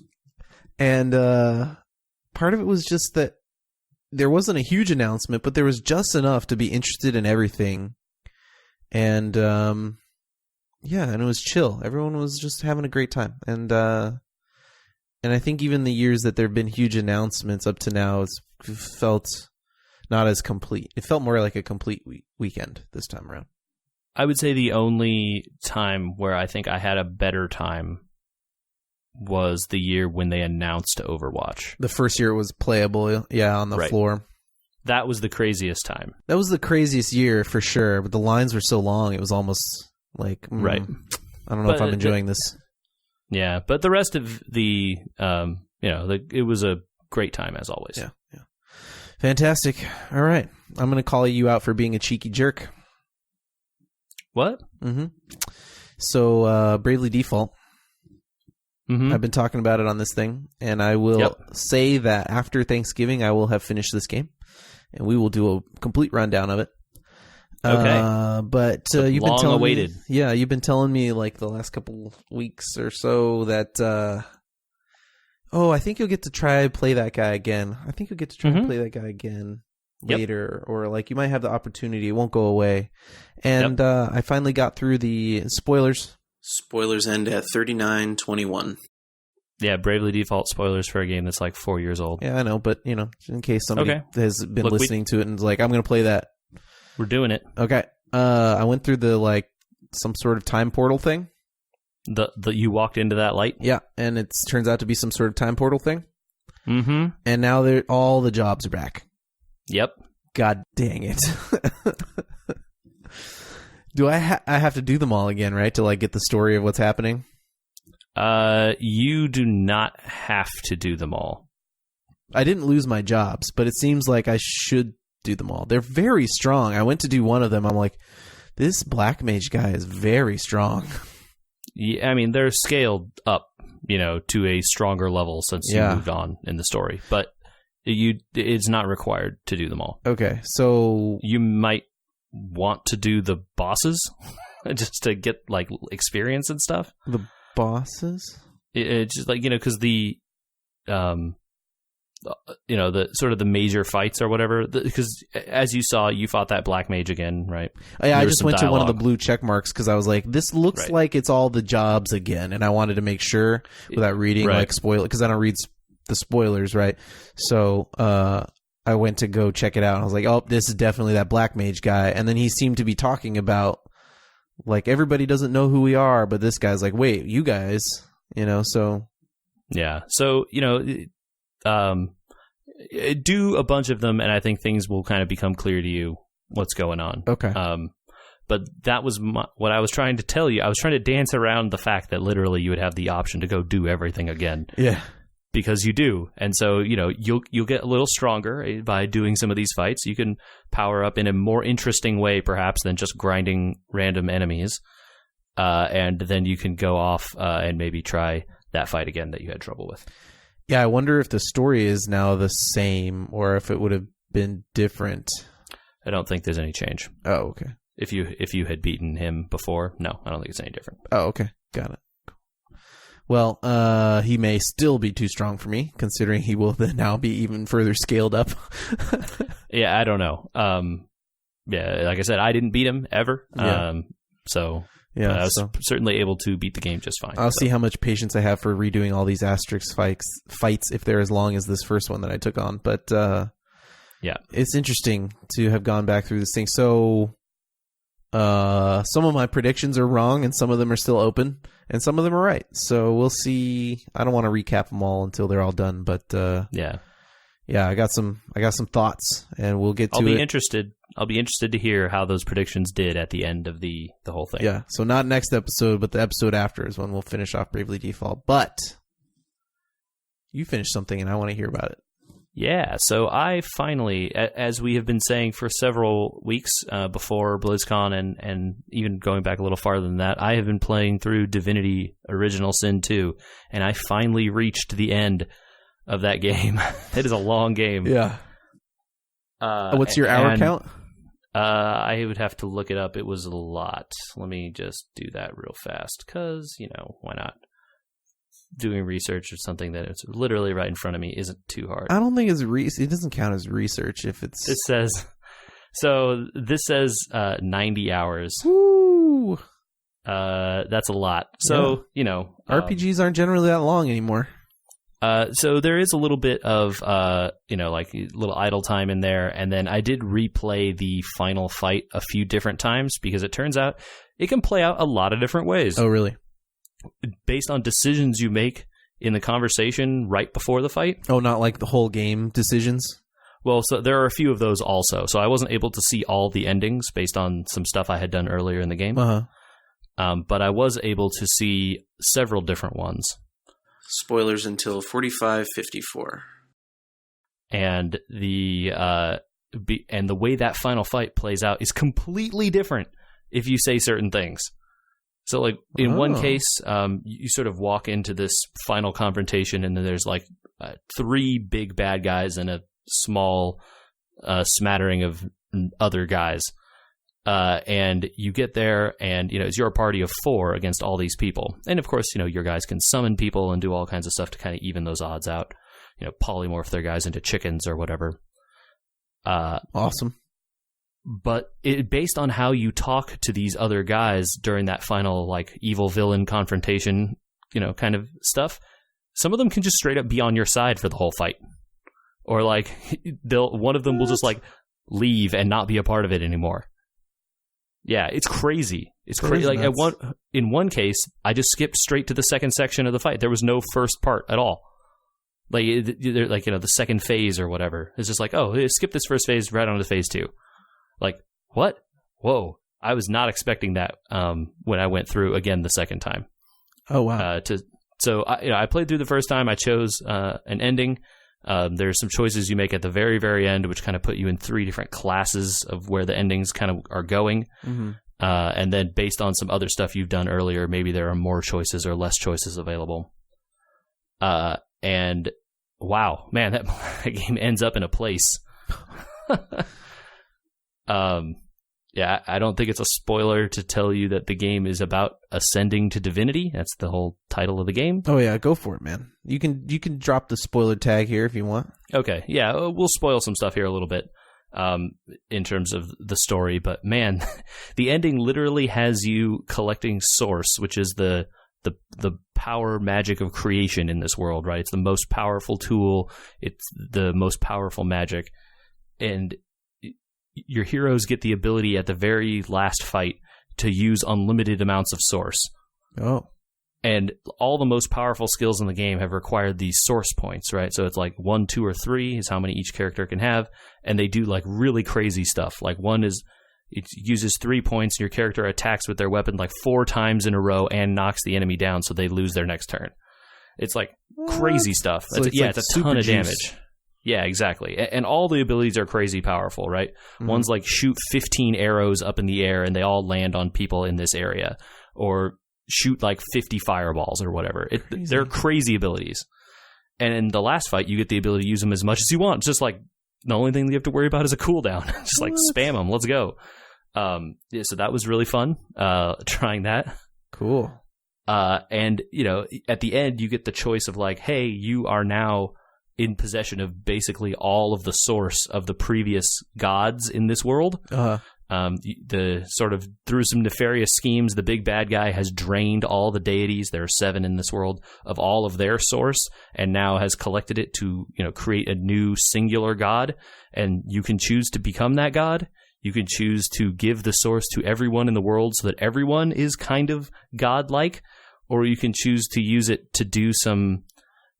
And part of it was just that there wasn't a huge announcement, but there was just enough to be interested in everything. And and it was chill. Everyone was just having a great time. And I think even the years that there have been huge announcements up to now, it's felt not as complete. It felt more like a complete weekend this time around. I would say the only time where I think I had a better time was the year when they announced Overwatch. The first year it was playable, on the floor. That was the craziest time. That was the craziest year for sure, but the lines were so long, it was almost like, right. I don't know if I'm enjoying this. Yeah, but the rest of the, it was a great time as always. Yeah. Fantastic. All right. I'm going to call you out for being a cheeky jerk. What? Mm-hmm. So, Bravely Default. Mm-hmm. I've been talking about it on this thing, and I will say that after Thanksgiving, I will have finished this game, and we will do a complete rundown of it. Okay. But you've been telling awaited. me, you've been telling me like the last couple weeks or so that, I think you'll get to try play that guy again. I think you'll get to try and play that guy again later, or like you might have the opportunity. It won't go away. And I finally got through the spoilers. Spoilers end at 39:21. Yeah, Bravely Default spoilers for a game that's like 4 years old. Yeah, I know, but in case somebody has been listening to it and is like, I'm going to play that. We're doing it. Okay. I went through the some sort of time portal thing. You walked into that light? Yeah, and it turns out to be some sort of time portal thing. Mm-hmm. And now all the jobs are back. Yep. God dang it. Do I have to do them all again, right? To get the story of what's happening? You do not have to do them all. I didn't lose my jobs, but it seems like I should do them all. They're very strong. I went to do one of them. I'm like, this black mage guy is very strong. Yeah, I mean, they're scaled up, to a stronger level since you moved on in the story. But it's not required to do them all. Okay, so you might want to do the bosses just to get experience and stuff. The bosses? It's just because the the sort of the major fights or whatever, because as you saw, you fought that black mage again, right? Yeah, I just went to one of the blue check marks because I was like, this looks like it's all the jobs again, and I wanted to make sure without reading spoiler, because I don't read the spoilers, right? So I went to go check it out, and I was like, oh, this is definitely that black mage guy. And then he seemed to be talking about everybody doesn't know who we are, but this guy's like, wait, you guys, so yeah, so do a bunch of them, and I think things will kind of become clear to you what's going on. Okay. But that was what I was trying to tell you. I was trying to dance around the fact that literally you would have the option to go do everything again. Yeah. Because you do. And so, you'll get a little stronger by doing some of these fights. You can power up in a more interesting way, perhaps, than just grinding random enemies. And then you can go off and maybe try that fight again that you had trouble with. Yeah, I wonder if the story is now the same or if it would have been different. I don't think there's any change. Oh, okay. If you had beaten him before, no, I don't think it's any different. Oh, okay. Got it. Well, he may still be too strong for me, considering he will then now be even further scaled up. Yeah, I don't know. Like I said, I didn't beat him ever. Yeah. I was certainly able to beat the game just fine. I'll see how much patience I have for redoing all these asterisk fights if they're as long as this first one that I took on. But it's interesting to have gone back through this thing. So some of my predictions are wrong, and some of them are still open, and some of them are right. So we'll see. I don't want to recap them all until they're all done, but I got some thoughts, and we'll get to it. I'll be interested to hear how those predictions did at the end of the whole thing. Yeah, so not next episode, but the episode after is when we'll finish off Bravely Default. But you finished something, and I want to hear about it. Yeah, so I finally, as we have been saying for several weeks before BlizzCon and even going back a little farther than that, I have been playing through Divinity Original Sin 2, and I finally reached the end of that game. It is a long game. Yeah. What's your hour count? I would have to look it up. It was a lot. Let me just do that real fast, because, why not? Doing research or something that it's literally right in front of me isn't too hard. I don't think it doesn't count as research if it's... This says 90 hours. Woo! That's a lot. So, RPGs aren't generally that long anymore. So there is a little bit of, like little idle time in there. And then I did replay the final fight a few different times because it turns out it can play out a lot of different ways. Oh, really? Based on decisions you make in the conversation right before the fight. Oh, not like the whole game decisions? Well, so there are a few of those also. So I wasn't able to see all the endings based on some stuff I had done earlier in the game. Uh-huh. But I was able to see several different ones. Spoilers until 45:54. And the way that final fight plays out is completely different if you say certain things. So, like, in one case, you sort of walk into this final confrontation, and then there's, like, 3 big bad guys and a small smattering of other guys. And you get there, and, it's your party of 4 against all these people. And, of course, your guys can summon people and do all kinds of stuff to kind of even those odds out. Polymorph their guys into chickens or whatever. Awesome. But based on how you talk to these other guys during that final, like, evil villain confrontation, kind of stuff, some of them can just straight up be on your side for the whole fight. Or, like, one of them will just, like, leave and not be a part of it anymore. Yeah, it's crazy. It's crazy. Like, in one case, I just skipped straight to the second section of the fight. There was no first part at all. Like, the second phase or whatever. It's just like, oh, skip this first phase right on to phase 2. Like, what? Whoa. I was not expecting that when I went through again the second time. Oh, wow. So I played through the first time. I chose an ending. There's some choices you make at the very, very end, which kind of put you in 3 different classes of where the endings kind of are going. Mm-hmm. And then based on some other stuff you've done earlier, maybe there are more choices or less choices available. And wow, man, that game ends up in a place. Yeah, I don't think it's a spoiler to tell you that the game is about ascending to divinity. That's the whole title of the game. Oh yeah, go for it, man. You can drop the spoiler tag here if you want. Okay, yeah, we'll spoil some stuff here a little bit in terms of the story, but man, the ending literally has you collecting source, which is the power magic of creation in this world, right? It's the most powerful tool. It's the most powerful magic, and your heroes get the ability at the very last fight to use unlimited amounts of source. Oh. And all the most powerful skills in the game have required these source points, right? So it's like 1, 2, or 3 is how many each character can have. And they do like really crazy stuff. Like one is, it uses 3 points and your character attacks with their weapon like 4 times in a row and knocks the enemy down so they lose their next turn. It's like crazy stuff. So it's a ton of damage. Yeah, exactly. And all the abilities are crazy powerful, right? Mm-hmm. One's like shoot 15 arrows up in the air and they all land on people in this area. Or shoot like 50 fireballs or whatever. They're crazy abilities. And in the last fight, you get the ability to use them as much as you want. It's just like the only thing you have to worry about is a cooldown. Just like spam them. Let's go. Yeah, so that was really fun trying that. Cool. And, at the end, you get the choice of like, hey, you are now in possession of basically all of the source of the previous gods in this world. The sort of through some nefarious schemes, the big bad guy has drained all the deities, there are 7 in this world, of all of their source, and now has collected it to, create a new singular god. And you can choose to become that god. You can choose to give the source to everyone in the world so that everyone is kind of godlike, or you can choose to use it to do some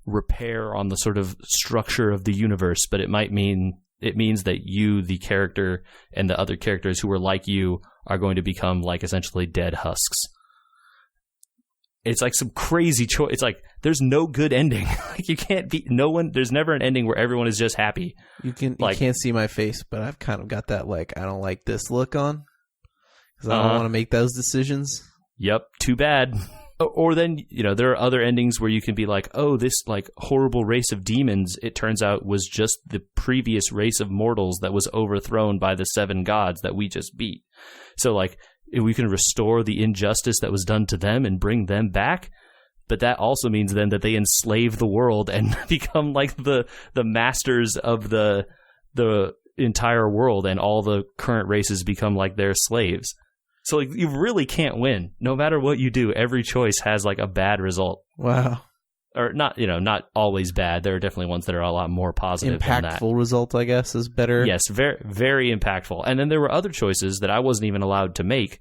repair on the sort of structure of the universe, but it means that you, the character, and the other characters who are like you are going to become like essentially dead husks. It's like some crazy choice. It's like there's no good ending. Like you can't be there's never an ending where everyone is just happy. You can't see my face, but I've kind of got that like I don't like this look on because I don't want to make those decisions. Yep, too bad. Or then, there are other endings where you can be like, oh, this like horrible race of demons, it turns out was just the previous race of mortals that was overthrown by the 7 gods that we just beat. So like we can restore the injustice that was done to them and bring them back. But that also means then that they enslave the world and become like the masters of the entire world, and all the current races become like their slaves. So like you really can't win. No matter what you do, every choice has like a bad result. Wow. Or not, not always bad. There are definitely ones that are a lot more positive than that. Impactful result, I guess, is better. Yes, very, very impactful. And then there were other choices that I wasn't even allowed to make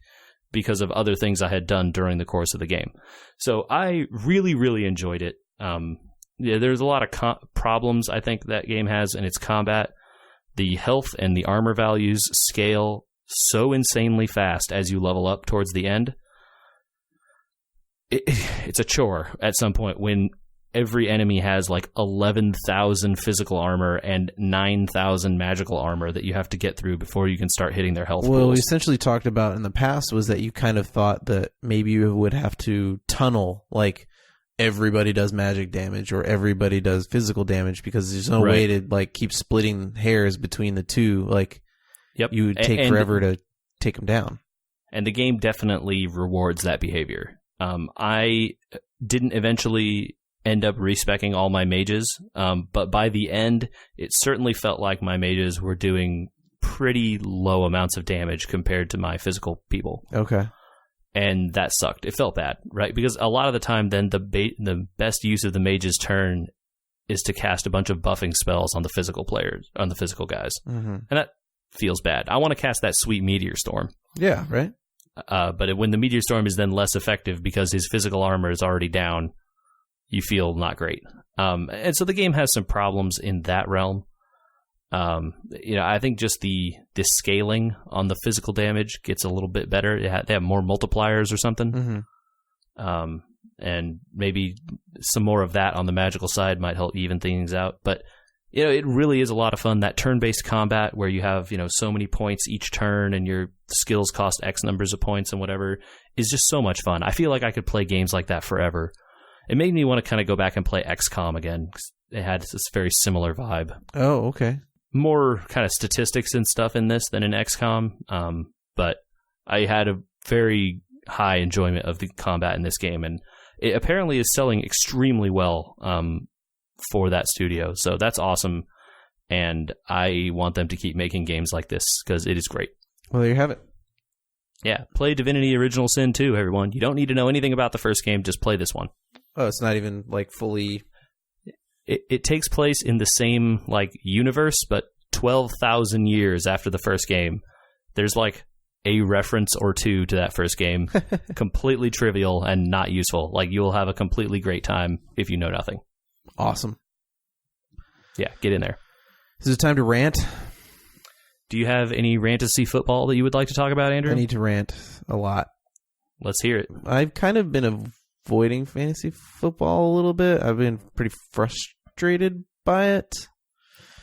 because of other things I had done during the course of the game. So I really, really enjoyed it. There's a lot of problems I think that game has in its combat. The health and the armor values scale so insanely fast as you level up towards the end. It's a chore at some point when every enemy has like 11,000 physical armor and 9,000 magical armor that you have to get through before you can start hitting their health Well, pools. we essentially talked about in the past was that you kind of thought that maybe you would have to tunnel, like everybody does magic damage or everybody does physical damage, because there's no way to like keep splitting hairs between the two. Like, you would take forever to take them down. And the game definitely rewards that behavior. I didn't eventually end up respeccing all my mages, but by the end, it certainly felt like my mages were doing pretty low amounts of damage compared to my physical people. Okay. And that sucked. It felt bad, right? Because a lot of the time, then the best use of the mage's turn is to cast a bunch of buffing spells on the physical players, on the physical guys. Mm-hmm. And that feels bad. I want to cast that sweet Meteor Storm. Yeah, right? But when the Meteor Storm is then less effective because his physical armor is already down, you feel not great. And so the game has some problems in that realm. I think just the scaling on the physical damage gets a little bit better. They have more multipliers or something. Mm-hmm. And maybe some more of that on the magical side might help even things out. But it really is a lot of fun. That turn-based combat where you have, so many points each turn and your skills cost X numbers of points and whatever is just so much fun. I feel like I could play games like that forever. It made me want to kind of go back and play XCOM again, because it had this very similar vibe. Oh, okay. More kind of statistics and stuff in this than in XCOM, but I had a very high enjoyment of the combat in this game, and it apparently is selling extremely well for that studio, so that's awesome, and I want them to keep making games like this, because it is great. Well, there you have it. Yeah, play Divinity Original Sin 2, everyone. You don't need to know anything about the first game, just play this one. Oh, it's not even, like, fully... It takes place in the same, like, universe, but 12,000 years after the first game. There's, like, a reference or two to that first game. Completely trivial and not useful. Like, you'll have a completely great time if you know nothing. Awesome. Yeah, get in there. Is it time to rant? Do you have any fantasy football that you would like to talk about, Andrew? I need to rant a lot. Let's hear it. I've kind of been avoiding fantasy football a little bit. I've been pretty frustrated by it.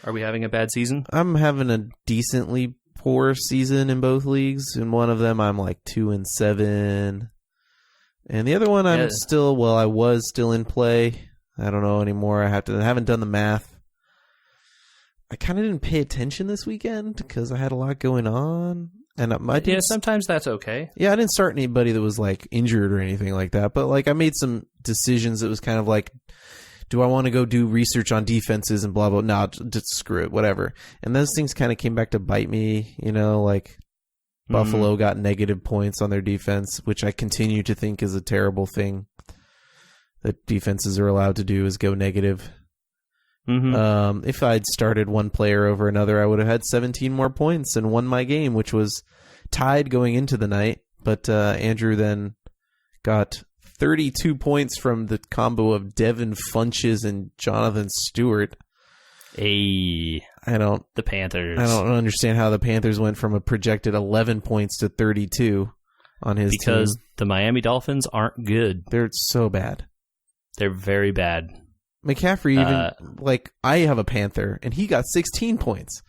Are we having a bad season? I'm having a decently poor season in both leagues. In one of them, I'm like 2-7. And the other one, I was still in play. I don't know anymore. I haven't done the math. I kind of didn't pay attention this weekend because I had a lot going on. And sometimes that's okay. Yeah, I didn't start anybody that was like injured or anything like that. But like I made some decisions that was kind of like, do I want to go do research on defenses and blah, blah, no, just screw it, whatever. And those things kind of came back to bite me, like Buffalo got negative points on their defense, which I continue to think is a terrible thing that defenses are allowed to do, is go negative. Mm-hmm. If I'd started one player over another, I would have had 17 more points and won my game, which was tied going into the night. But Andrew then got 32 points from the combo of Devin Funches and Jonathan Stewart. The Panthers. I don't understand how the Panthers went from a projected 11 points to 32 on his team. Because the Miami Dolphins aren't good. They're so bad. They're very bad. McCaffrey even I have a Panther and he got 16 points.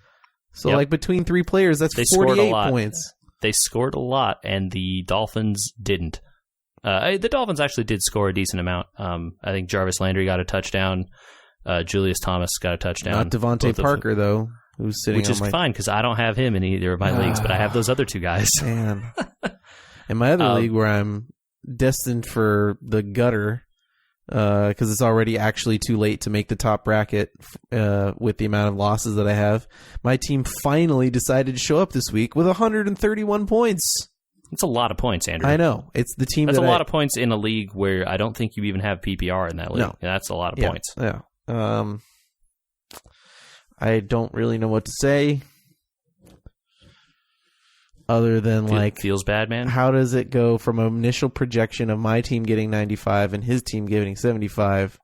So between 3 players, that's 48 points. They scored a lot, and the Dolphins didn't. The Dolphins actually did score a decent amount. I think Jarvis Landry got a touchdown. Julius Thomas got a touchdown. Not Devontae Parker, though, who's sitting which is fine because I don't have him in either of my leagues, but I have those other 2 guys. Man. In my other league where I'm destined for the gutter, because it's already actually too late to make the top bracket with the amount of losses that I have, my team finally decided to show up this week with 131 points. It's a lot of points, Andrew. I know. It's the team that's a lot of points in a league where I don't think you even have PPR in that league. No. That's a lot of points. Yeah. I don't really know what to say other than feels bad, man. How does it go from an initial projection of my team getting 95 and his team getting 75?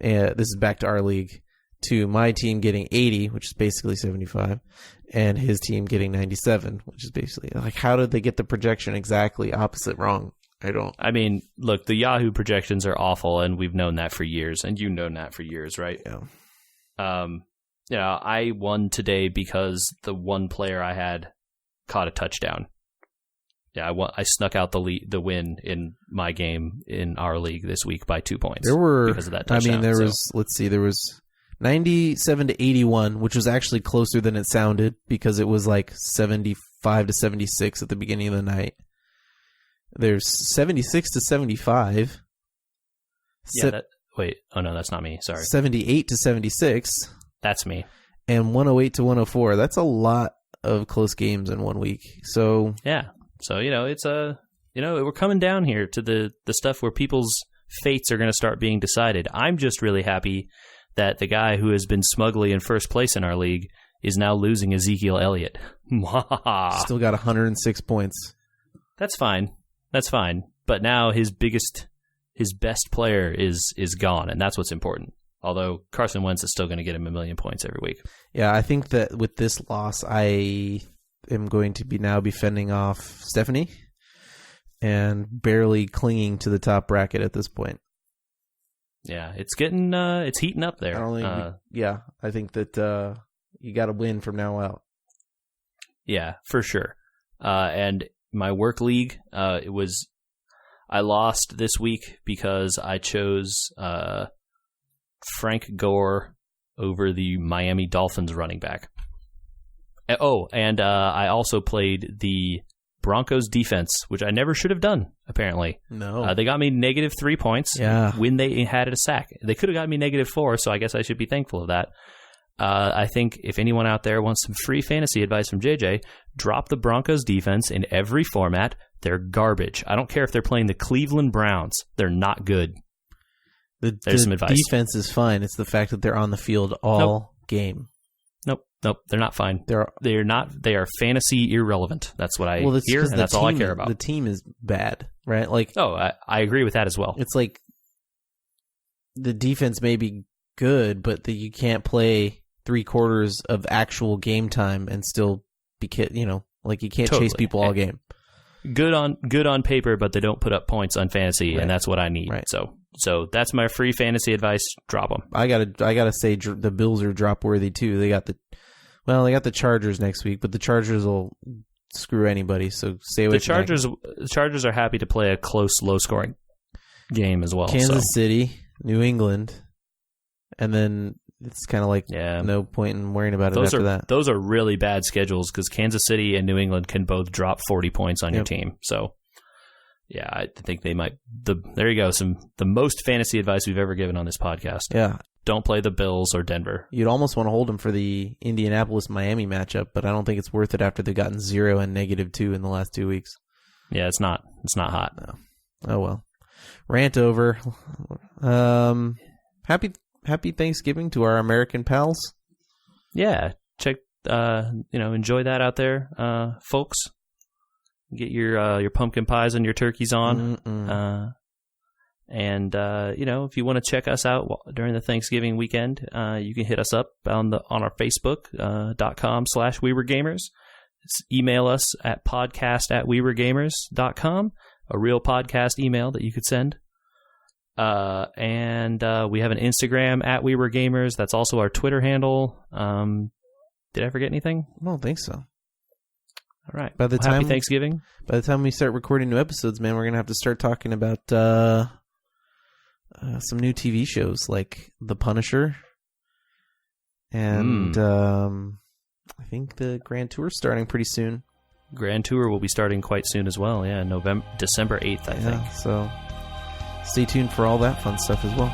This is back to our league, to my team getting 80, which is basically 75, and his team getting 97, which is basically how did they get the projection exactly opposite wrong? I mean, look, the Yahoo projections are awful, and we've known that for years, and you've known that for years, right? Yeah. I won today because the one player I had caught a touchdown. Yeah, I snuck out the win in my game in our league this week by 2 points. Because of that touchdown. There was 97 to 81, which was actually closer than it sounded because it was 75 to 76 at the beginning of the night. There's 76 to 75. Wait. Oh, no, that's not me. Sorry. 78 to 76. That's me. And 108 to 104. That's a lot of close games in 1 week. So yeah. So, it's we're coming down here to the stuff where people's fates are going to start being decided. I'm just really happy that the guy who has been smugly in first place in our league is now losing Ezekiel Elliott. Still got 106 points. That's fine. But now his best player is gone, and that's what's important. Although Carson Wentz is still going to get him 1,000,000 points every week. Yeah, I think that with this loss, I am going to be fending off Stephanie and barely clinging to the top bracket at this point. Yeah, it's getting it's heating up there. I think that you got to win from now out. Yeah, for sure. And my work league, I lost this week because I chose Frank Gore over the Miami Dolphins running back. And I also played the Broncos defense, which I never should have done, apparently. No. They got me -3 points when they had a sack. They could have got me -4, so I guess I should be thankful of that. I think if anyone out there wants some free fantasy advice from JJ, drop the Broncos defense in every format. They're garbage. I don't care if they're playing the Cleveland Browns. They're not good. There's some advice. Defense is fine. It's the fact that they're on the field all game. Nope. They're not fine. They're not. They are fantasy irrelevant. That's what I hear, and that's all I care about. The team is bad, right? I agree with that as well. It's the defense may be good, but you can't play 3/4 of actual game time and still be you can't chase people all game. Good on paper, but they don't put up points on fantasy, right. And that's what I need. Right. So that's my free fantasy advice. Drop them. I gotta say the Bills are drop worthy too. They got the Chargers next week, but the Chargers will screw anybody. So stay away. The Chargers are happy to play a close, low scoring game as well. Kansas City, New England, and then it's kind of no point in worrying about it after that. Those are really bad schedules because Kansas City and New England can both drop 40 points on your team. So, yeah, I think they might. There you go. The most fantasy advice we've ever given on this podcast. Yeah. Don't play the Bills or Denver. You'd almost want to hold them for the Indianapolis-Miami matchup, but I don't think it's worth it after they've gotten 0 and -2 in the last 2 weeks. Yeah, it's not hot. No. Oh, well. Rant over. Happy Thanksgiving to our American pals. Yeah, check. Enjoy that out there, folks. Get your pumpkin pies and your turkeys on. And if you want to check us out during the Thanksgiving weekend, you can hit us up on our Facebook.com/WeWereGamers. Email us at podcast@WeWereGamers.com, a real podcast email that you could send. And we have an Instagram at We Were Gamers. That's also our Twitter handle. Did I forget anything? I don't think so. All right. Happy Thanksgiving. By the time we start recording new episodes, man, we're going to have to start talking about some new TV shows like The Punisher. And I think the Grand Tour's starting pretty soon. Grand Tour will be starting quite soon as well. Yeah, December 8th, I think. So stay tuned for all that fun stuff as well.